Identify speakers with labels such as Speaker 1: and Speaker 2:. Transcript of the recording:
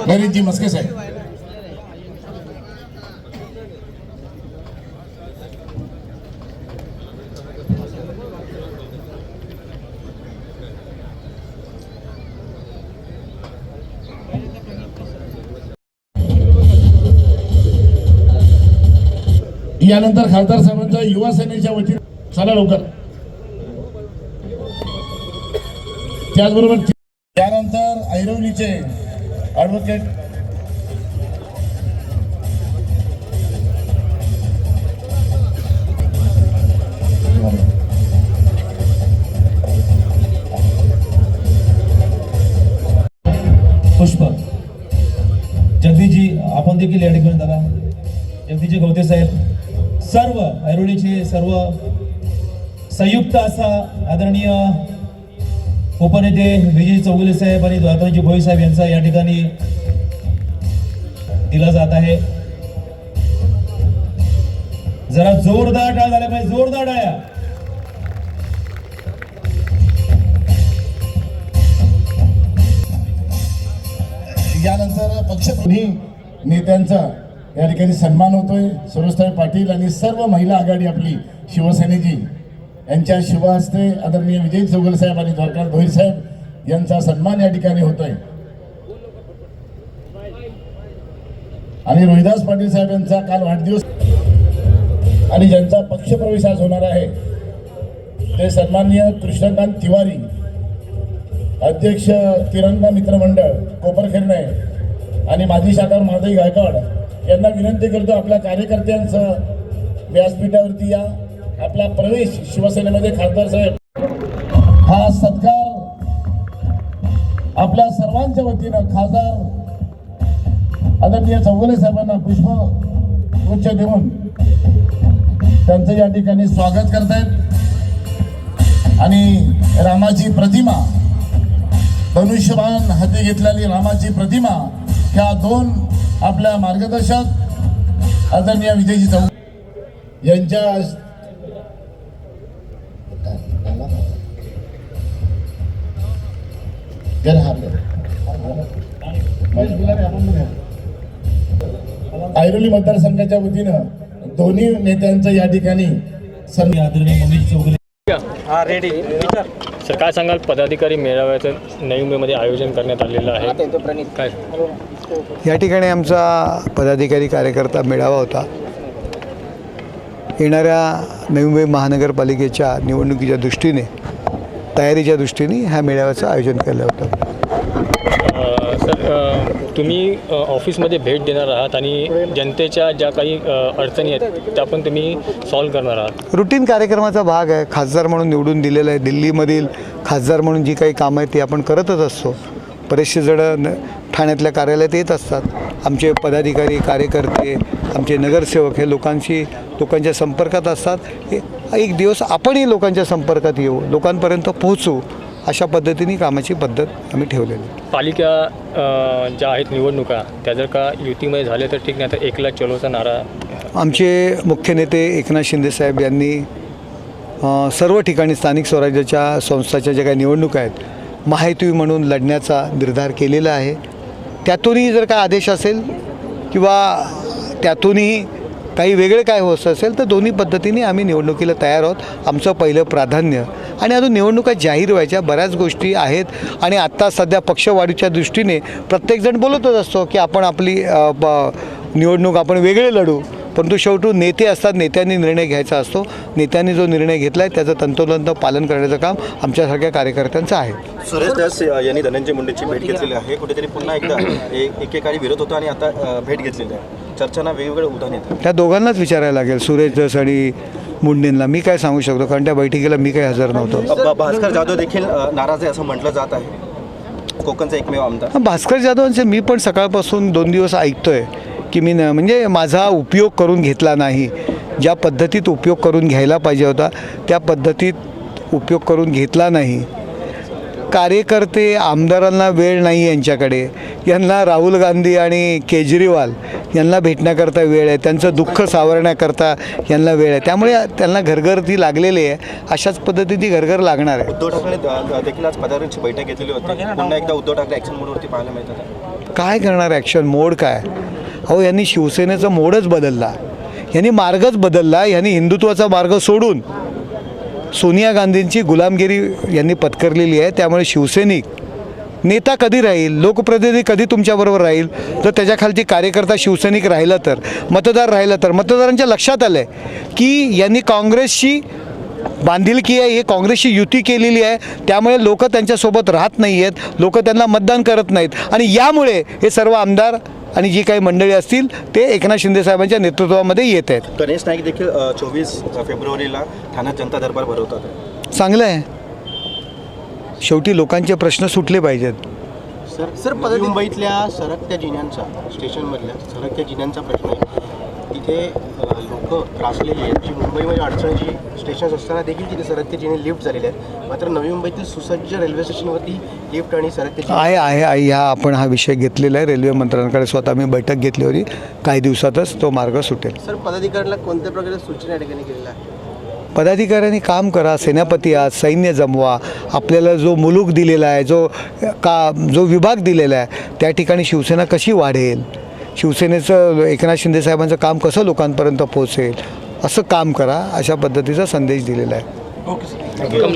Speaker 1: नरेंद्रजी मस्के साहेब. यानंतर खासदार साहेबांच्या युवा सेनेच्या वतीने चला लवकर. त्याचबरोबर त्यानंतर ऐरवलीचे ॲडव्होकेट
Speaker 2: पुष्प जगदीशजी, आपण देखील या ठिकाणी दादा जगदीशजी गवते साहेब, सर्व ऐरोलीचे सर्व संयुक्त असा आदरणीय उपनेते विजय चौगुले साहेब आणि द्वारकाजी भोई साहेब यांचा या ठिकाणी दिला जात आहे. जरा जोरदार टाळ्या झाल्या पाहिजे, जोरदार टाळ्या.
Speaker 1: यानंतर पक्षप्रमुख नेत्यांचा या ठिकाणी सन्मान होतोय. सुरेशताई पाटील आणि सर्व महिला आघाडी आपली शिवसेनेची यांच्या शुभ हस्ते आदरणीय विजय चौगुले साहेब आणि द्वारकानाथ भोईर साहेब यांचा सन्मान या ठिकाणी होतोय. आणि रोहिदास पाटील साहेब यांचा काल वाढदिवस आणि ज्यांचा पक्षप्रवेश आज होणार आहे ते सन्माननीय कृष्णकांत तिवारी, अध्यक्ष तिरंगा मित्र मंडळ कोपरखिरणे आणि माजी शाखा माधवी गायकवाड यांना विनंती करतो आपल्या कार्यकर्त्यांचं व्यासपीठावरती या. आपला प्रवेश शिवसेनेमध्ये खासदार साहेब, हा सत्कार आपल्या सर्वांच्या वतीनं खासदार आदरणीय चौगुले साहेबांना पुष्पगुच्छ देऊन त्यांचं या ठिकाणी स्वागत करतायत. आणि रामाची प्रतिमा, धनुष्यबाण हाती घेतलेली रामाची प्रतिमा, ह्या दोन आपल्या मार्गदर्शक आदरणीय विजयजी चौगुले यांच्या ऐरोली मतदारसंघाच्या वतीनं दोन्ही नेत्यांचं या ठिकाणी
Speaker 2: आदरणीय मम्मी चौगुले.
Speaker 3: रेडी सर, काय सांगाल? पदाधिकारी मेळाव्याचं नवी मुंबईमध्ये आयोजन करण्यात आलेलं आहे, काय?
Speaker 4: या ठिकाणी आमचा पदाधिकारी कार्यकर्ता मेळावा होता. येणाऱ्या नवी मुंबई महानगरपालिकेच्या निवडणुकीच्या दृष्टीने, तयारीच्या दृष्टीने ह्या मेळाव्याचं आयोजन केलं होतं.
Speaker 3: सर, तुम्ही ऑफिसमध्ये भेट देणार आहात आणि जनतेच्या ज्या काही अडचणी आहेत त्या पण तुम्ही सॉल्व्ह करणार आहात.
Speaker 4: रुटीन कार्यक्रमाचा भाग आहे. खासदार म्हणून निवडून दिलेलं आहे. दिल्लीमधील खासदार म्हणून जी काही कामं आहेत ती आपण करतच असतो. बरेचसे जण ठाण्यातल्या कार्यालयात येत असतात. आमचे पदाधिकारी, कार्यकर्ते, आमचे नगरसेवक हे लोकांच्या संपर्कात असतात. एक दिवस आपणही लोकांच्या संपर्कात येऊ, लोकांपर्यंत पोहोचू, अशा पद्धतीने कामाची पद्धत आम्ही ठेवलेली.
Speaker 3: पालिका ज्या आहेत निवडणुका त्या जर का युतीमध्ये झाले तर ठीक, नाही तर एकला चलोचा नारा.
Speaker 4: आमचे मुख्य नेते एकनाथ शिंदे साहेब यांनी सर्व ठिकाणी स्थानिक स्वराज्याच्या संस्थाच्या ज्या काही निवडणुका आहेत महायुती म्हणून लढण्याचा निर्धार केलेला आहे. त्यातूनही जर काय आदेश असेल किंवा त्यातूनही काही वेगळे काय होत असेल तर दोन्ही पद्धतीने आम्ही निवडणुकीला तयार आहोत. आमचं पहिलं प्राधान्य. आणि अजून निवडणुका जाहीर व्हायच्या बऱ्याच गोष्टी आहेत. आणि आत्ता सध्या पक्षवाढीच्या दृष्टीने प्रत्येकजण बोलतच असतो की आपण आपली निवडणूक आपण वेगळे लढू, परंतु शेवटी नेते असतात, नेत्यांनी निर्णय घ्यायचा असतो. नेत्यांनी जो निर्णय घेतला आहे त्याचं तंतोतंत पालन करण्याचं काम आमच्यासारख्या कार्यकर्त्यांचं आहे.
Speaker 5: सुरेश दास यांनी धनंजय मुंडेची भेट घेतलेली आहे. कुठेतरी पुन्हा एकदा एकेकाळी विरोध होता आणि आता भेट घेतलेली आहे. चर्चांना वेगवेगळे उदाहरण येतात.
Speaker 4: त्या दोघांनाच विचारायला लागेल, सुरेश दास आणि मुंडेंना. मी काय सांगू शकतो, कारण त्या बैठकीला मी काही हजर नव्हतो.
Speaker 5: भास्कर जाधव देखील नाराज आहे असं म्हटलं जात आहे, कोकणचा एकमेव आमदार.
Speaker 4: भास्कर जाधवांचे मी पण सकाळपासून 2 दिवस ऐकतोय की मी म्हणजे माझा उपयोग करून घेतला नाही. ज्या पद्धतीत उपयोग करून घ्यायला पाहिजे होता त्या पद्धतीत उपयोग करून घेतला नाही. कार्यकर्ते, आमदारांना वेळ नाही यांच्याकडे. यांना राहुल गांधी आणि केजरीवाल यांना भेटण्याकरता वेळ आहे, त्यांचं दुःख सावरण्याकरता यांना वेळ आहे. त्यामुळे त्यांना घरघर ती लागलेली आहे. अशाच पद्धतीने घरघर लागणार आहे.
Speaker 5: उद्धव ठाकरे देखील आज पदाधिकाऱ्यांची बैठक घेतलेली होती. पुन्हा एकदा उद्धव ठाकरे ॲक्शन मोडवरती पाहायला मिळतात.
Speaker 4: काय करणार ॲक्शन मोड काय? अहो यांनी शिवसेनेचा मोडच बदलला, यांनी मार्गच बदलला. यांनी हिंदुत्वाचा मार्ग सोडून सोनिया गांधींची गुलामगिरी यांनी पत्करलेली आहे. त्यामुळे शिवसैनिक नेता कधी राहील, लोकप्रतिनिधी कधी तुमच्याबरोबर राहील, तर त्याच्या खालची कार्यकर्ता शिवसैनिक राहिला तर, मतदार राहिला तर. मतदारांच्या लक्षात आलं आहे की यांनी काँग्रेसशी बांधिलकी आहे, हे काँग्रेसशी युती केलेली आहे. त्यामुळे लोक त्यांच्यासोबत राहत नाही आहेत, लोक त्यांना मतदान करत नाहीत. आणि यामुळे हे सर्व आमदार आणि जी काही मंडळी असतील ते एकनाथ शिंदे साहेबांच्या नेतृत्वामध्ये येत आहेत.
Speaker 5: गणेश नाईक देखील 24 फेब्रुवारीला ठाण्यात जनता दरबार भरवतात.
Speaker 4: चांगलं आहे, शेवटी लोकांचे प्रश्न सुटले पाहिजेत.
Speaker 6: सर नवी मुंबईतल्या सरकत्या जिन्यांचा, स्टेशनमधल्या सरकत्या जिन्यांचा प्रश्न आहे. तिथे लोक त्रासलेली आहेत, जी मुंबईमध्ये अडचणीची स्टेशन्स असताना देखील तिथे सरकत्या जिने लिफ्ट झालेले आहेत. मात्र नवी मुंबईतील सुसज्ज रेल्वे स्टेशनवरती लिफ्ट आणि सरकत्या
Speaker 4: आहे आपण हा विषय घेतलेला आहे. रेल्वे मंत्र्यांकडे स्वतः मी बैठक घेतली होती. काही दिवसातच तो मार्ग सुटेल.
Speaker 6: सर पदाधिकाऱ्यांना कोणत्या प्रकारे सूचना या ठिकाणी केलेल्या आहे?
Speaker 4: पदाधिकाऱ्यांनी काम करा, सेनापती आहात, सैन्य जमवा. आपल्याला जो मुलूक दिलेला आहे, जो विभाग दिलेला आहे, त्या ठिकाणी शिवसेना कशी वाढेल, शिवसेनेचं एकनाथ शिंदे साहेबांचं काम कसं लोकांपर्यंत पोहोचेल, असं काम करा, अशा पद्धतीचा संदेश दिलेला आहे.